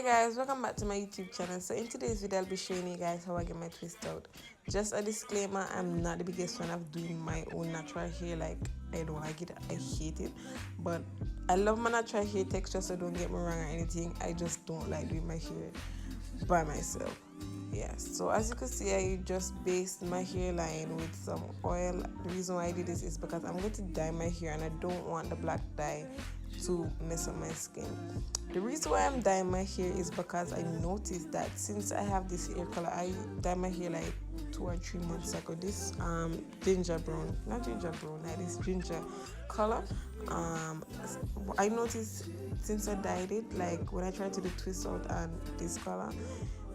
guys, welcome back to my YouTube channel. So in today's video I'll be showing you guys how I get my twist out. Just a disclaimer, I'm not the biggest fan of doing my own natural hair. Like, I don't like it, I hate it, but I love my natural hair texture, so don't get me wrong or anything. I just don't like doing my hair by myself. Yeah, so as you can see, I just based my hairline with some oil. The reason why I did this is because I'm going to dye my hair and I don't want the black dye to mess up my skin. The reason why I'm dyeing my hair is because I noticed that since I have this hair color, I dye my hair like 2 or 3 months ago. This ginger brown, not ginger brown, like this ginger color. I noticed since I dyed it, like when I try to do twist out and this color,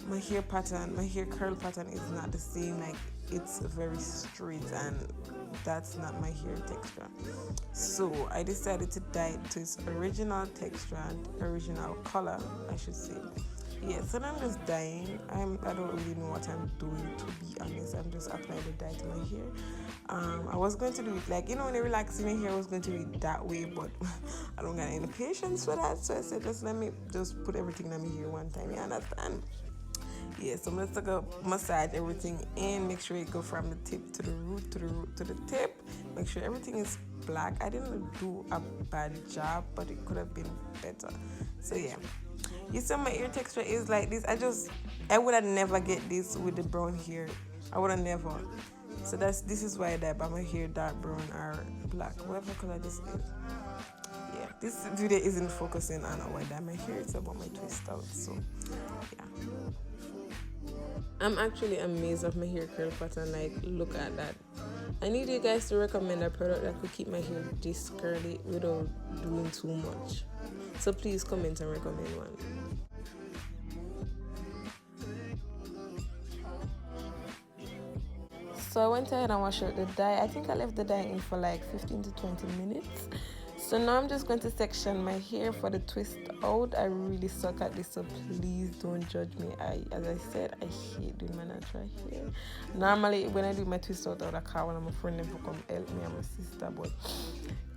my hair pattern, my hair curl pattern is not the same. Like, it's very straight and that's not my hair texture. So I decided to dye it to its original texture and original color, I should say. Yeah, so now I'm just dyeing. I don't really know what I'm doing, to be honest. I'm just applying the dye to my hair. I was going to do it like, when you're relaxing your hair, I was going to do it that way, but I don't got any patience for that. So I said, just let me just put everything on my hair one time. You understand? Yeah, so I'm just gonna massage everything in, make sure it go from the tip to the root to the tip. Make sure everything is black. I didn't do a bad job, but it could have been better. So yeah, you see my ear texture is like this. I would have never get this with the brown hair. I would have never. So this is why I dye by my hair dark brown or black, whatever color this is. Yeah, this video isn't focusing on how I dye my hair, it's about my twist out. So yeah, I'm actually amazed of my hair curl pattern. Like, look at that. I need you guys to recommend a product that could keep my hair this curly without doing too much. So please comment and recommend one. So I went ahead and washed out the dye. I think I left the dye in for like 15 to 20 minutes. So now I'm just going to section my hair for the twist out. I really suck at this, so please don't judge me. As I said, I hate doing my natural hair. Normally, when I do my twist out, I would call one of my friends to come help me and my sister, but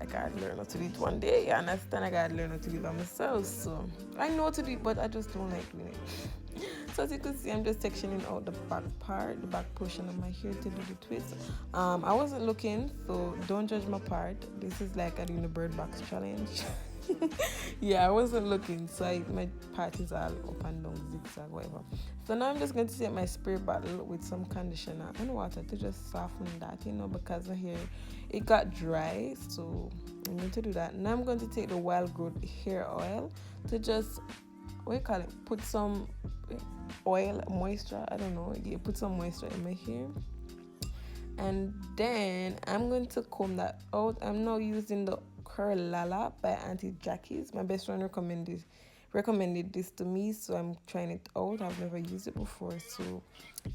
I gotta learn how to do it one day. You understand? I gotta learn how to do it by myself. So I know how to do it, but I just don't like doing it. So as you can see, I'm just sectioning out the back part, the back portion of my hair to do the twist. I wasn't looking, so don't judge my part. This is like I doing the bird box challenge. Yeah, I wasn't looking, so my part is all up and down, zigzag, whatever. So now I'm just going to take my spray bottle with some conditioner and water to just soften that, because my hair, it got dry, so I'm going to do that. Now I'm going to take the wild growth hair oil to just, put some oil, moisture, I don't know, put some moisture in my hair. And then I'm going to comb that out. I'm now using the Clairol by Auntie Jackie's. My best friend recommended this to me, so I'm trying it out. I've never used it before, so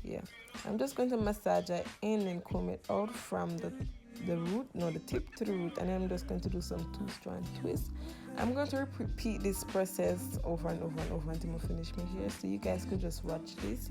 yeah. I'm just going to massage it in and comb it out from the tip to the root, and I'm just going to do some 2-strand twists. I'm going to repeat this process over and over and over until I finish my hair, so you guys could just watch this.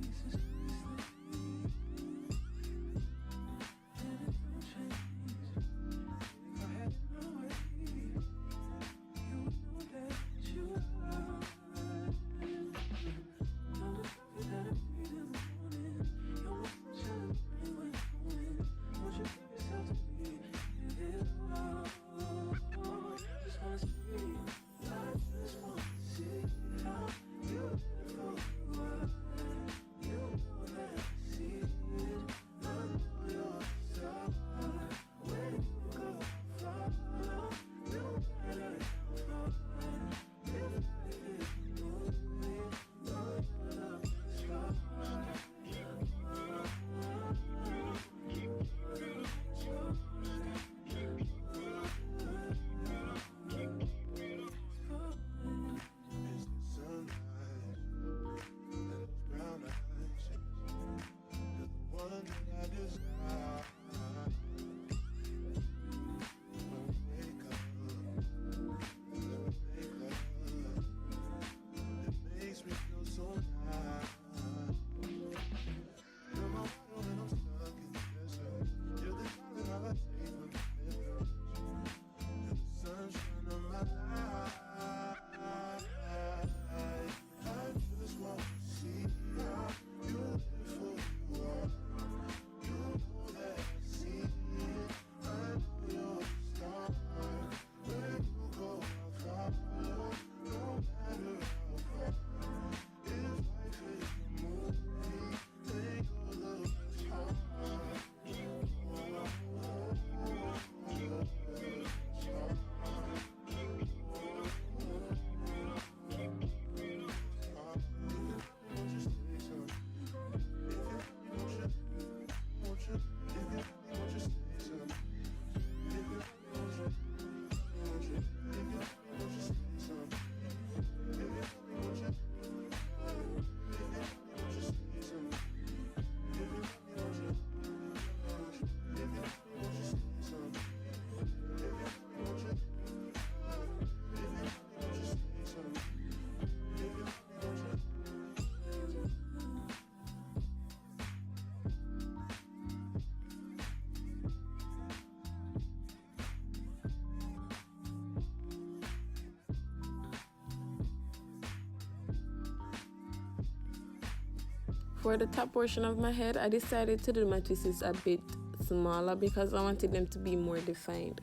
For the top portion of my head, I decided to do my twists a bit smaller because I wanted them to be more defined.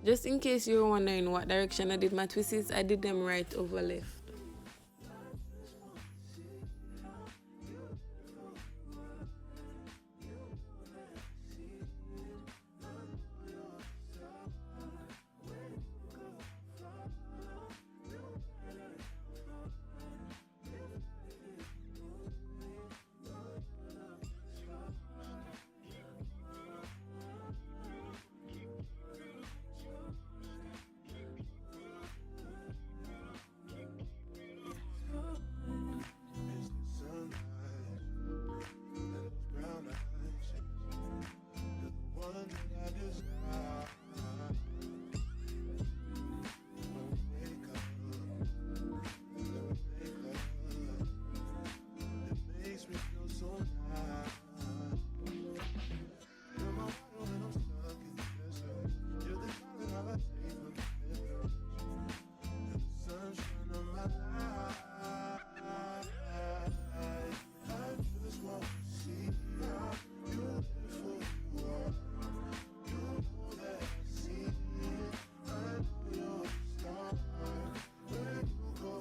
Just in case you're wondering what direction I did my twists, I did them right over left.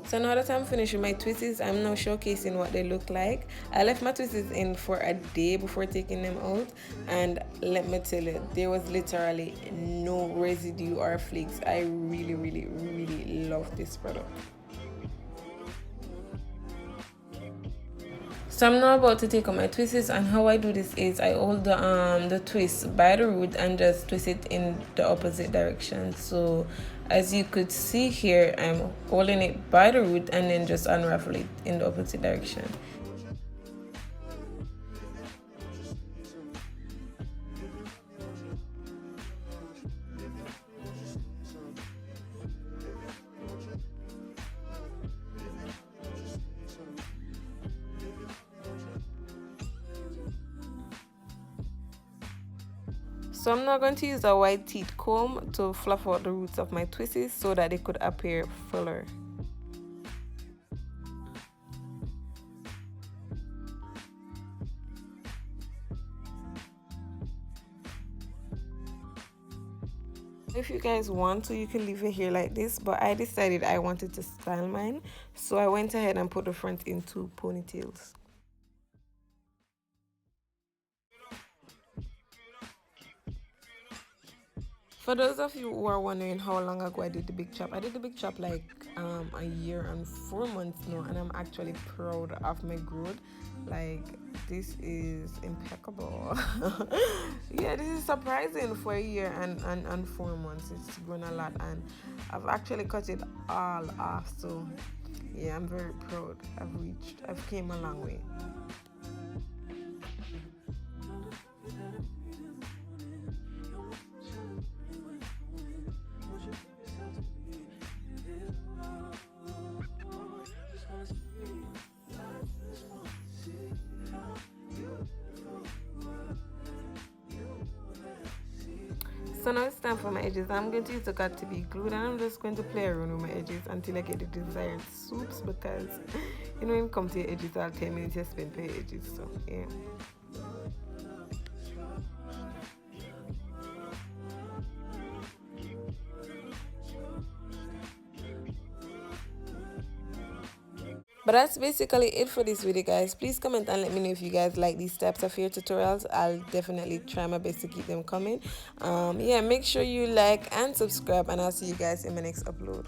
So now that I'm finishing my twists, I'm now showcasing what they look like. I left my twists in for a day before taking them out, and let me tell you, there was literally no residue or flakes. I really, really, really love this product. So I'm now about to take out my twists, and how I do this is I hold the twist by the root and just twist it in the opposite direction. So as you could see here, I'm holding it by the root and then just unravel it in the opposite direction. So I'm now going to use a white teeth comb to fluff out the roots of my twists so that they could appear fuller. If you guys want to, you can leave it here like this, but I decided I wanted to style mine, so I went ahead and put the front in 2 ponytails. For those of you who are wondering how long ago I did the big chop, I did the big chop like a year and 4 months now, and I'm actually proud of my growth. Like, this is impeccable. Yeah, this is surprising for a year and 4 months. It's grown a lot, and I've actually cut it all off. So yeah, I'm very proud. I've came a long way. So now it's time for my edges. I'm going to use the got to be glued, and I'm just going to play around with my edges until I get the desired swoops, because you know when you come to your edges, all 10 minutes you spend for your edges. So yeah. But that's basically it for this video, guys. Please comment and let me know if you guys like these types of hair tutorials. I'll definitely try my best to keep them coming. Yeah, make sure you like and subscribe, and I'll see you guys in my next upload.